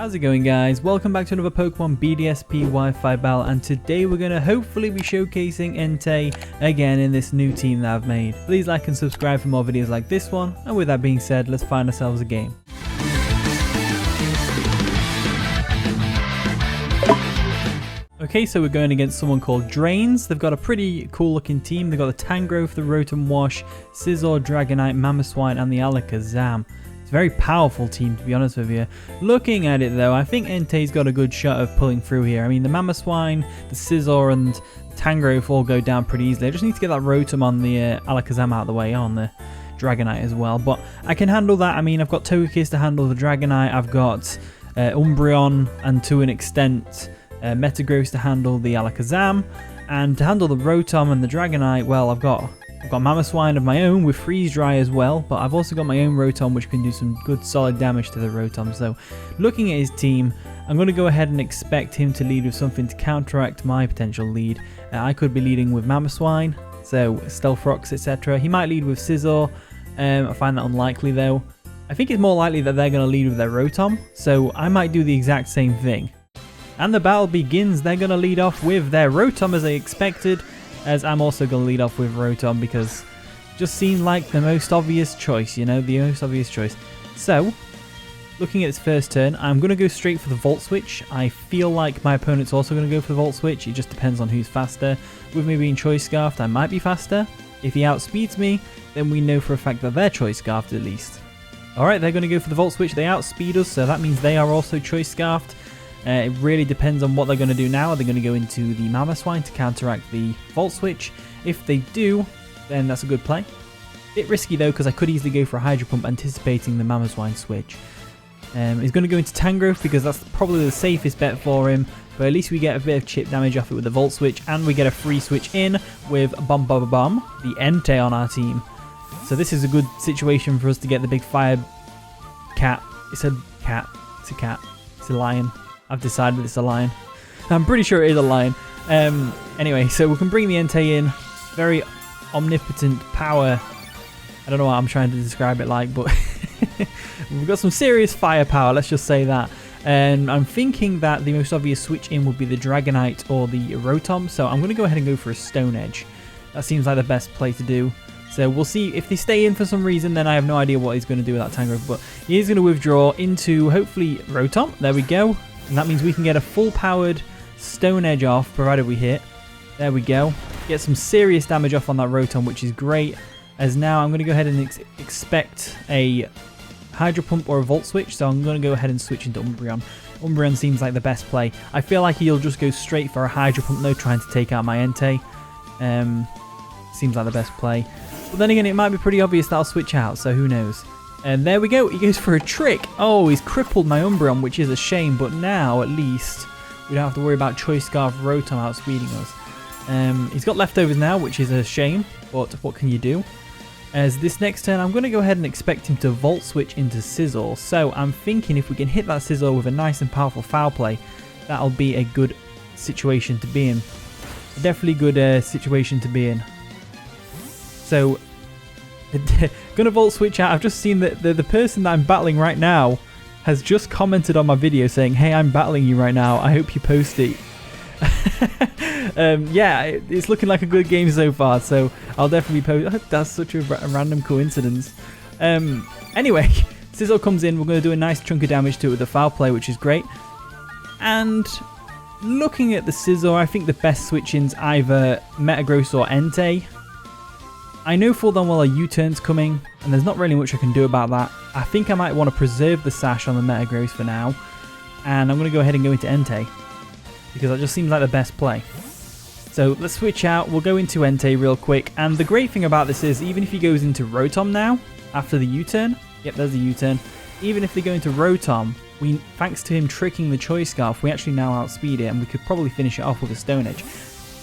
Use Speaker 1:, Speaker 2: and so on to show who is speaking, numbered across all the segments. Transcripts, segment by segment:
Speaker 1: How's it going, guys? Welcome back to another Pokemon BDSP Wi-Fi battle, and today we're going to hopefully be showcasing Entei again in this new team that I've made. Please like and subscribe for more videos like this one, and with that being said, let's find ourselves a game. Okay, so we're going against someone called Drains. They've got a pretty cool looking team. They've got the Tangrowth, the Rotom-Wash, Scizor, Dragonite, Mamoswine, and the Alakazam. Very powerful team, to be honest with you. Looking at it though, I think Entei's got a good shot of pulling through here. I mean, the Mamoswine, the Scizor, and Tangrowth all go down pretty easily. I just need to get that Rotom on the Alakazam out of the way, on the Dragonite as well. But I can handle that. I mean, I've got Togekiss to handle the Dragonite. I've got Umbreon, and to an extent, Metagross to handle the Alakazam. And to handle the Rotom and the Dragonite, well, I've got Mamoswine of my own with Freeze Dry as well, but I've also got my own Rotom which can do some good solid damage to the Rotom. So looking at his team, I'm going to go ahead and expect him to lead with something to counteract my potential lead. I could be leading with Mamoswine, so Stealth Rocks, etc. He might lead with Scizor. I find that unlikely though. I think it's more likely that they're going to lead with their Rotom, so I might do the exact same thing. And the battle begins. They're going to lead off with their Rotom as I expected, as I'm also going to lead off with Rotom because it just seemed like the most obvious choice, you know, the most obvious choice. So, looking at its first turn, I'm going to go straight for the Volt Switch. I feel like my opponent's also going to go for the Volt Switch. It just depends on who's faster. With me being Choice Scarfed, I might be faster. If he outspeeds me, then we know for a fact that they're Choice Scarfed at least. Alright, they're going to go for the Volt Switch. They outspeed us, so that means they are also Choice Scarfed. It really depends on what they're going to do now. Are they going to go into the Mamoswine to counteract the Volt Switch? If they do, then that's a good play. Bit risky though, because I could easily go for a Hydro Pump anticipating the Mamoswine switch. He's going to go into Tangrowth because that's probably the safest bet for him, but at least we get a bit of chip damage off it with the Volt Switch, and we get a free switch in with the Entei on our team. So this is a good situation for us to get the big fire cat. It's a cat. It's a cat. It's a lion. I've decided it's a lion. I'm pretty sure it is a lion. Anyway, so we can bring the Entei in. Very omnipotent power. I don't know what I'm trying to describe it like, but we've got some serious firepower, let's just say that. And I'm thinking that the most obvious switch in would be the Dragonite or the Rotom, so I'm going to go ahead and go for a Stone Edge. That seems like the best play to do. So we'll see if they stay in for some reason, then I have no idea what he's going to do with that Tangrowth, but he is going to withdraw into, hopefully, Rotom. There we go. And that means we can get a full-powered Stone Edge off, provided we hit. There we go. Get some serious damage off on that Rotom, which is great. As now, I'm going to go ahead and expect a Hydro Pump or a Volt Switch, so I'm going to go ahead and switch into Umbreon. Umbreon seems like the best play. I feel like he'll just go straight for a Hydro Pump, though, trying to take out my Entei. Seems like the best play. But then again, it might be pretty obvious that I'll switch out, so who knows. And there we go, he goes for a trick. Oh, he's crippled my Umbreon, which is a shame, but now, at least, we don't have to worry about Choice Scarf Rotom outspeeding us. He's got leftovers now, which is a shame, but what can you do? As this next turn, I'm going to go ahead and expect him to Volt Switch into Scizor. So I'm thinking if we can hit that Scizor with a nice and powerful Foul Play, that'll be a good situation to be in. Definitely good situation to be in. So, gonna Volt Switch out. I've just seen that the person that I'm battling right now has just commented on my video saying, "Hey, I'm battling you right now. I hope you post it." Yeah, it's looking like a good game so far, so I'll definitely post. That's such a random coincidence. Anyway, Scizor comes in. We're going to do a nice chunk of damage to it with the Foul Play, which is great. And looking at the Scizor, I think the best switch-ins either Metagross or Entei. I know full damn well a U-turn's coming, and there's not really much I can do about that. I think I might want to preserve the Sash on the Metagross for now, and I'm going to go ahead and go into Entei, because that just seems like the best play. So let's switch out, we'll go into Entei real quick, and the great thing about this is, even if he goes into Rotom now, after the U-turn, yep, there's the U-turn, even if they go into Rotom, thanks to him tricking the Choice Scarf, we actually now outspeed it, and we could probably finish it off with a Stone Edge.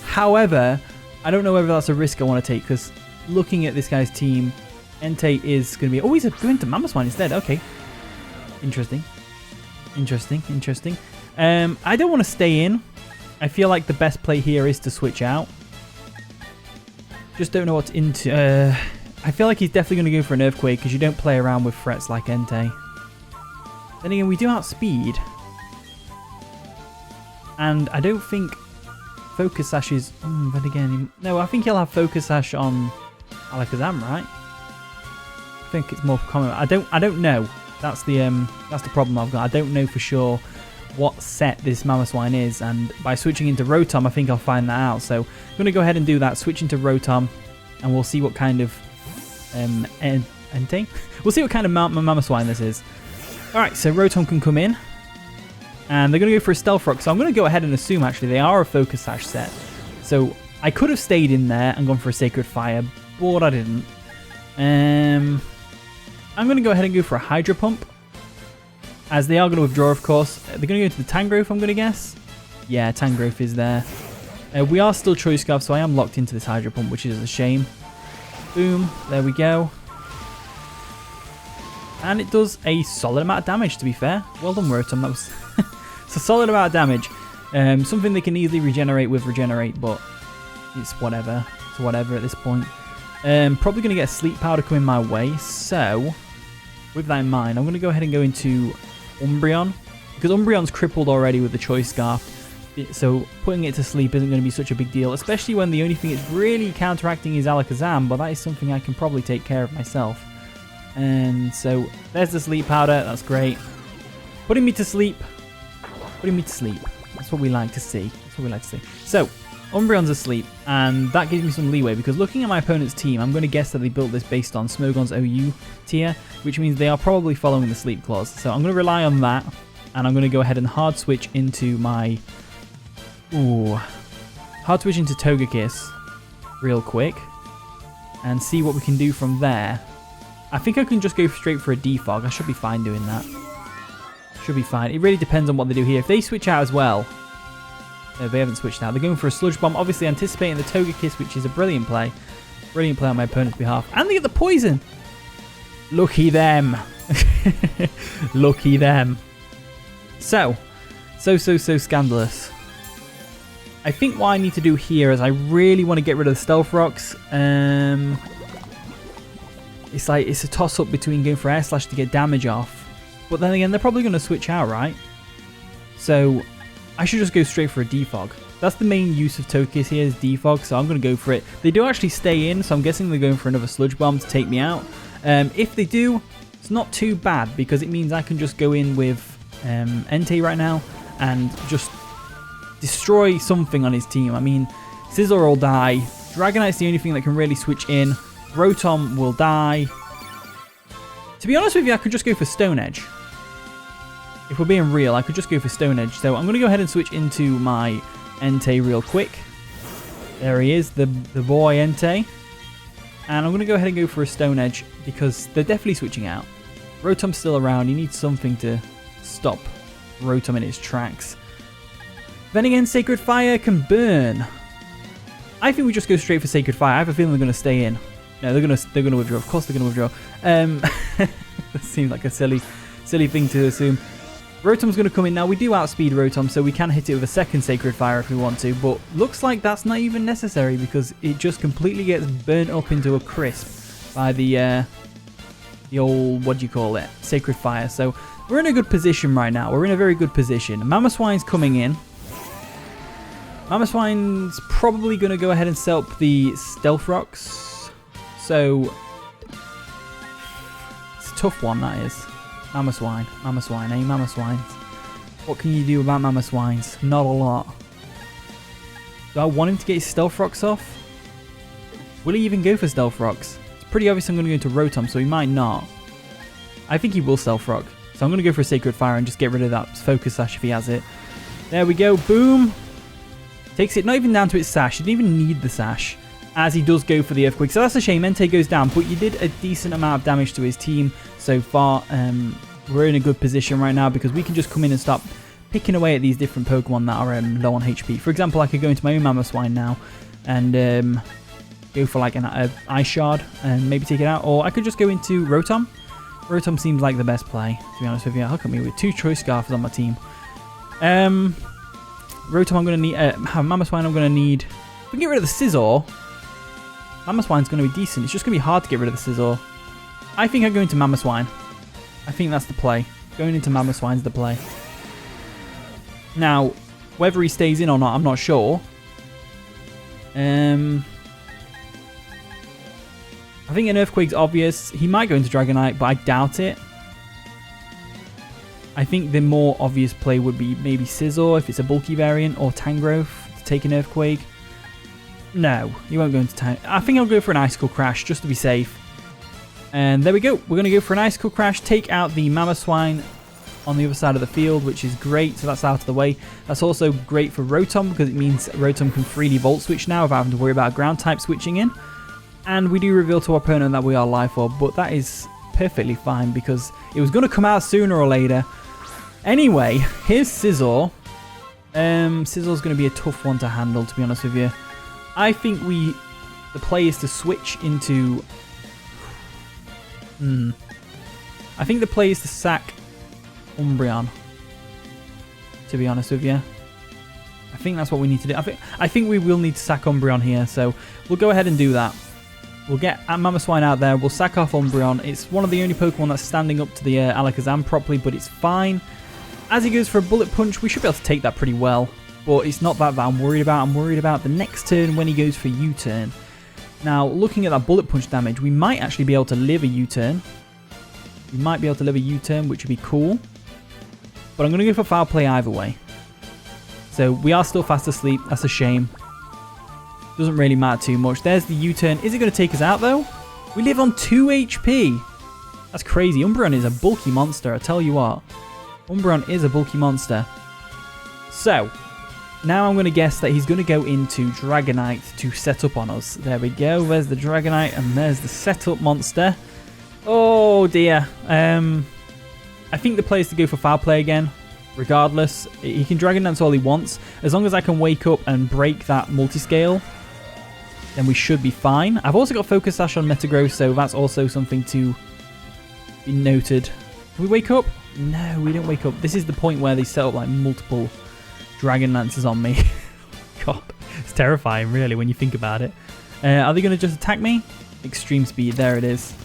Speaker 1: However, I don't know whether that's a risk I want to take, because looking at this guy's team, Entei is going to be... Oh, he's going to Mamoswine instead. Okay. Interesting. I don't want to stay in. I feel like the best play here is to switch out. Just don't know what's into... I feel like he's definitely going to go for an Earthquake because you don't play around with threats like Entei. Then again, we do outspeed. And I don't think Focus Sash is... but again, no, I think he'll have Focus Sash on Alakazam, right? I think it's more common. I don't know. That's the problem I've got. I don't know for sure what set this Mamoswine is, and by switching into Rotom, I think I'll find that out. So I'm going to go ahead and do that, switch into Rotom, and we'll see what kind of Entei? We'll see what kind of Mamoswine this is. Alright, so Rotom can come in, and they're going to go for a Stealth Rock, so I'm going to go ahead and assume actually they are a Focus Sash set. So I could have stayed in there and gone for a Sacred Fire, but I didn't. I'm going to go ahead and go for a Hydro Pump, as they are going to withdraw, of course. They're going to go into the Tangrowth, I'm going to guess. Yeah, Tangrowth is there. We are still Choice Scarf, so I am locked into this Hydro Pump, which is a shame. Boom, there we go. And it does a solid amount of damage, to be fair. Well done, Rotom. That was it's a solid amount of damage. Something they can easily regenerate with Regenerate, but it's whatever. It's whatever at this point. Probably going to get a Sleep Powder coming my way, so with that in mind, I'm going to go ahead and go into Umbreon, because Umbreon's crippled already with the Choice Scarf, so putting it to sleep isn't going to be such a big deal, especially when the only thing it's really counteracting is Alakazam, but that is something I can probably take care of myself. And so there's the Sleep Powder, that's great. Putting me to sleep. Putting me to sleep. That's what we like to see. That's what we like to see. So, Umbreon's asleep, and that gives me some leeway, because looking at my opponent's team, I'm going to guess that they built this based on Smogon's OU tier, which means they are probably following the Sleep Clause. So I'm going to rely on that, and I'm going to go ahead and hard switch into my... hard switch into Togekiss real quick, and see what we can do from there. I think I can just go straight for a Defog. I should be fine doing that. Should be fine. It really depends on what they do here. If they switch out as well... No, they haven't switched out. They're going for a Sludge Bomb, obviously anticipating the Togekiss, which is a brilliant play. Brilliant play on my opponent's behalf. And they get the Poison! Lucky them. Lucky them. So scandalous. I think what I need to do here is I really want to get rid of the Stealth Rocks. It's like, it's a toss-up between going for Air Slash to get damage off. But then again, they're probably going to switch out, right? So I should just go straight for a Defog. That's the main use of Togekiss here, is Defog, so I'm going to go for it. They do actually stay in, so I'm guessing they're going for another Sludge Bomb to take me out. If they do, it's not too bad, because it means I can just go in with Entei right now and just destroy something on his team. I mean, Scizor will die. Dragonite's the only thing that can really switch in. Rotom will die. To be honest with you, I could just go for Stone Edge. If we're being real, I could just go for Stone Edge. So I'm going to go ahead and switch into my Entei real quick. There he is, the boy Entei. And I'm going to go ahead and go for a Stone Edge, because they're definitely switching out. Rotom's still around. He needs something to stop Rotom in its tracks. Then again, Sacred Fire can burn. I think we just go straight for Sacred Fire. I have a feeling they're going to stay in. No, they're going to withdraw. Of course they're going to withdraw. That seems like a silly thing to assume. Rotom's going to come in now. We do outspeed Rotom, so we can hit it with a second Sacred Fire if we want to, but looks like that's not even necessary, because it just completely gets burnt up into a crisp by the old, what do you call it, Sacred Fire. So we're in a good position right now. We're in a very good position. Mamoswine's coming in. Mamoswine's probably going to go ahead and set up the Stealth Rocks. So it's a tough one, that is. Mamoswine, eh? Mamoswines. What can you do about Mamoswines? Not a lot. Do I want him to get his Stealth Rocks off? Will he even go for Stealth Rocks? It's pretty obvious I'm going to go into Rotom, so he might not. I think he will Stealth Rock. So I'm going to go for a Sacred Fire and just get rid of that Focus Sash if he has it. There we go. Boom. Takes it not even down to its Sash. He didn't even need the Sash, as he does go for the Earthquake. So that's a shame. Entei goes down, but you did a decent amount of damage to his team so far. We're in a good position right now, because we can just come in and start picking away at these different Pokemon that are low on HP. For example, I could go into my own Mamoswine now and go for like an Ice Shard and maybe take it out. Or I could just go into Rotom. Rotom seems like the best play, to be honest with you. Look at me with 2 Choice Scarfs on my team. Rotom I'm going to need, Mamoswine I'm going to need. If we can get rid of the Scizor, Mamoswine's going to be decent. It's just going to be hard to get rid of the Scizor. I think I go into Mamoswine. I think that's the play. Going into Mamoswine's the play. Now, Whether he stays in or not, I'm not sure. I think an Earthquake's obvious. He might go into Dragonite, but I doubt it. I think the more obvious play would be maybe Scizor if it's a bulky variant, or Tangrowth to take an Earthquake. No, he won't go into Tang. I think I'll go for an Icicle Crash just to be safe. And there we go. We're going to go for an Icicle Crash, take out the Mamoswine on the other side of the field, which is great. So that's out of the way. That's also great for Rotom because it means Rotom can freely Volt Switch now without having to worry about Ground type switching in. And we do reveal to our opponent that we are Life Orb, but that is perfectly fine because it was going to come out sooner or later. Anyway, here's Scizor. Scizzor's going to be a tough one to handle, to be honest with you. I think the play is to switch into... I think the play is to sack Umbreon, to be honest with you. I think that's what we need to do. I think we will need to sack Umbreon here, so we'll go ahead and do that. We'll get Mamoswine out there. We'll sack off Umbreon. It's one of the only Pokemon that's standing up to the Alakazam properly, but it's fine. As he goes for a Bullet Punch, we should be able to take that pretty well. But it's not that I'm worried about. I'm worried about the next turn when he goes for U-turn. Now, looking at that Bullet Punch damage, we might actually be able to live a U-turn. We might be able to live a U-turn, which would be cool. But I'm going to go for Foul Play either way. So we are still fast asleep. That's a shame. Doesn't really matter too much. There's the U-turn. Is it going to take us out, though? We live on 2 HP. That's crazy. Umbreon is a bulky monster, I tell you what. Umbreon is a bulky monster. So, now I'm going to guess that he's going to go into Dragonite to set up on us. There we go. There's the Dragonite, and there's the setup monster. Oh, dear. I think the play is to go for Foul Play again. Regardless, he can Dragon Dance all he wants. As long as I can wake up and break that multiscale, then we should be fine. I've also got Focus Sash on Metagross, so that's also something to be noted. Did we wake up? No, we didn't wake up. This is the point where they set up like multiple Dragon Lances on me. God, it's terrifying, really, when you think about it. Are they going to just attack me? Extreme Speed, there it is.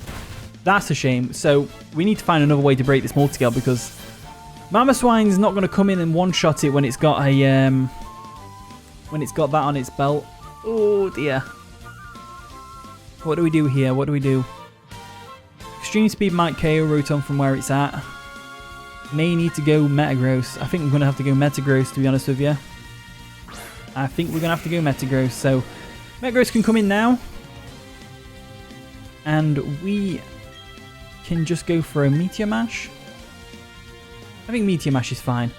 Speaker 1: That's a shame. So we need to find another way to break this multiscale because Mamoswine's not going to come in and one-shot it when it's got a that on its belt. Oh dear. What do we do here? What do we do? Extreme Speed might KO Rotom from where it's at. May need to go Metagross. I think I'm going to have to go Metagross, to be honest with you. I think we're going to have to go Metagross. So Metagross can come in now. And we can just go for a Meteor Mash. I think Meteor Mash is fine.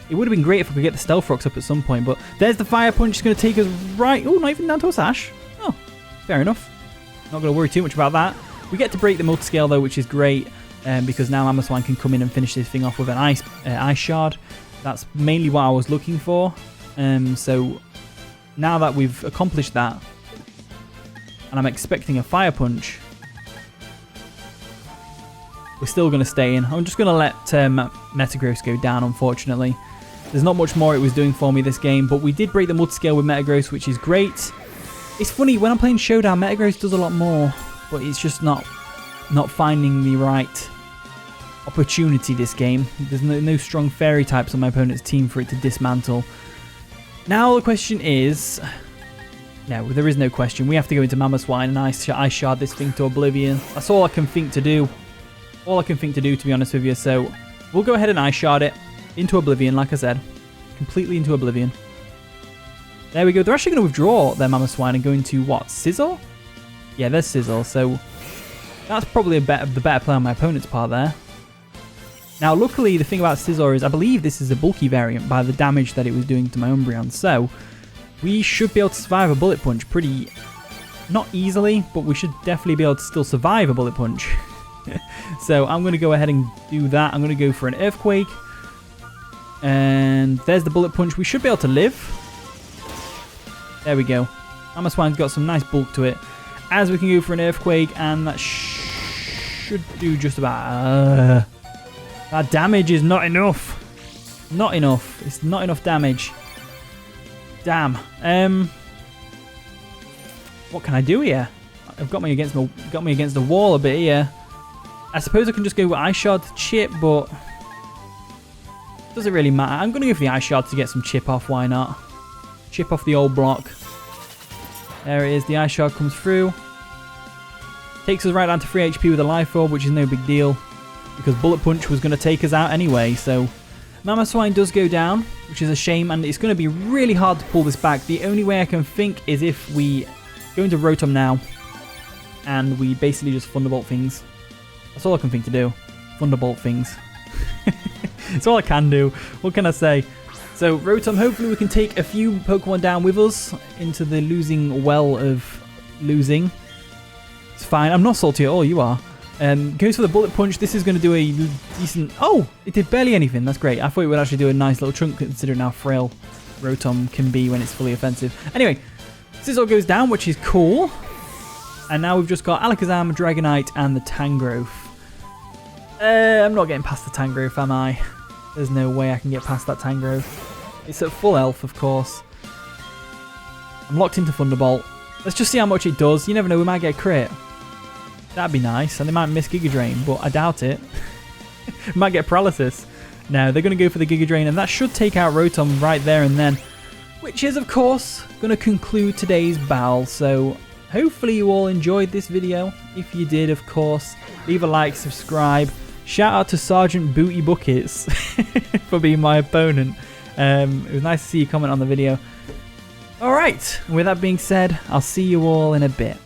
Speaker 1: It would have been great if we could get the Stealth Rocks up at some point, but there's the Fire Punch. It's going to take us right... Oh, not even down to a Sash. Oh, fair enough. Not going to worry too much about that. We get to break the multiscale, though, which is great, because now Mamoswine can come in and finish this thing off with an Ice Shard. That's mainly what I was looking for. So now that we've accomplished that, and I'm expecting a Fire Punch, we're still going to stay in. I'm just going to let Metagross go down, unfortunately. There's not much more it was doing for me this game, but we did break the multiscale with Metagross, which is great. It's funny, when I'm playing Showdown, Metagross does a lot more, but it's just not finding the right opportunity this game. There's no strong fairy types on my opponent's team for it to dismantle. Now the question is... No, there is no question. We have to go into Mamoswine and Ice Shard this thing to oblivion. That's all I can think to do. All I can think to do, to be honest with you. So we'll go ahead and Ice Shard it into oblivion, like I said. Completely into oblivion. There we go. They're actually going to withdraw their Mamoswine and go into what? Scizor? Yeah, there's Scizor. So that's probably the better play on my opponent's part there. Now, luckily, the thing about Scizor is I believe this is a bulky variant by the damage that it was doing to my Umbreon. So we should be able to survive a Bullet Punch pretty... Not easily, but we should definitely be able to still survive a Bullet Punch. So I'm going to go ahead and do that. I'm going to go for an Earthquake. And there's the Bullet Punch. We should be able to live. There we go. Mamoswine's got some nice bulk to it. As we can go for an Earthquake, and that should do just about... that damage is not enough. Not enough. It's not enough damage. Damn. What can I do here? I've got me against the wall a bit here. I suppose I can just go with Ice Shard to chip, but Doesn't really matter. I'm going to go for the Ice Shard to get some chip off. Why not? Chip off the old block. There it is. The Ice Shard comes through. Takes us right down to 3 HP with a Life Orb, which is no big deal. Because Bullet Punch was going to take us out anyway. So Mamoswine does go down, which is a shame. And it's going to be really hard to pull this back. The only way I can think is if we go into Rotom now. And we basically just Thunderbolt things. That's all I can think to do. Thunderbolt things. It's all I can do. What can I say? So Rotom, hopefully we can take a few Pokemon down with us into the losing well of losing. It's fine. I'm not salty at all. You are. Goes for the Bullet Punch. This is going to do a decent... Oh! It did barely anything. That's great. I thought it would actually do a nice little chunk considering how frail Rotom can be when it's fully offensive. Anyway, Scizor goes down, which is cool. And now we've just got Alakazam, Dragonite, and the Tangrowth. I'm not getting past the Tangrowth, am I? There's no way I can get past that Tangrowth. It's at full health, of course. I'm locked into Thunderbolt. Let's just see how much it does. You never know, we might get a crit. That'd be nice. And they might miss Giga Drain, but I doubt it. We might get Paralysis. No, they're going to go for the Giga Drain, and that should take out Rotom right there and then. Which is, of course, going to conclude today's battle. So hopefully you all enjoyed this video. If you did, of course, leave a like, subscribe. Shout out to Sergeant Booty Buckets for being my opponent. It was nice to see you comment on the video. Alright, with that being said, I'll see you all in a bit.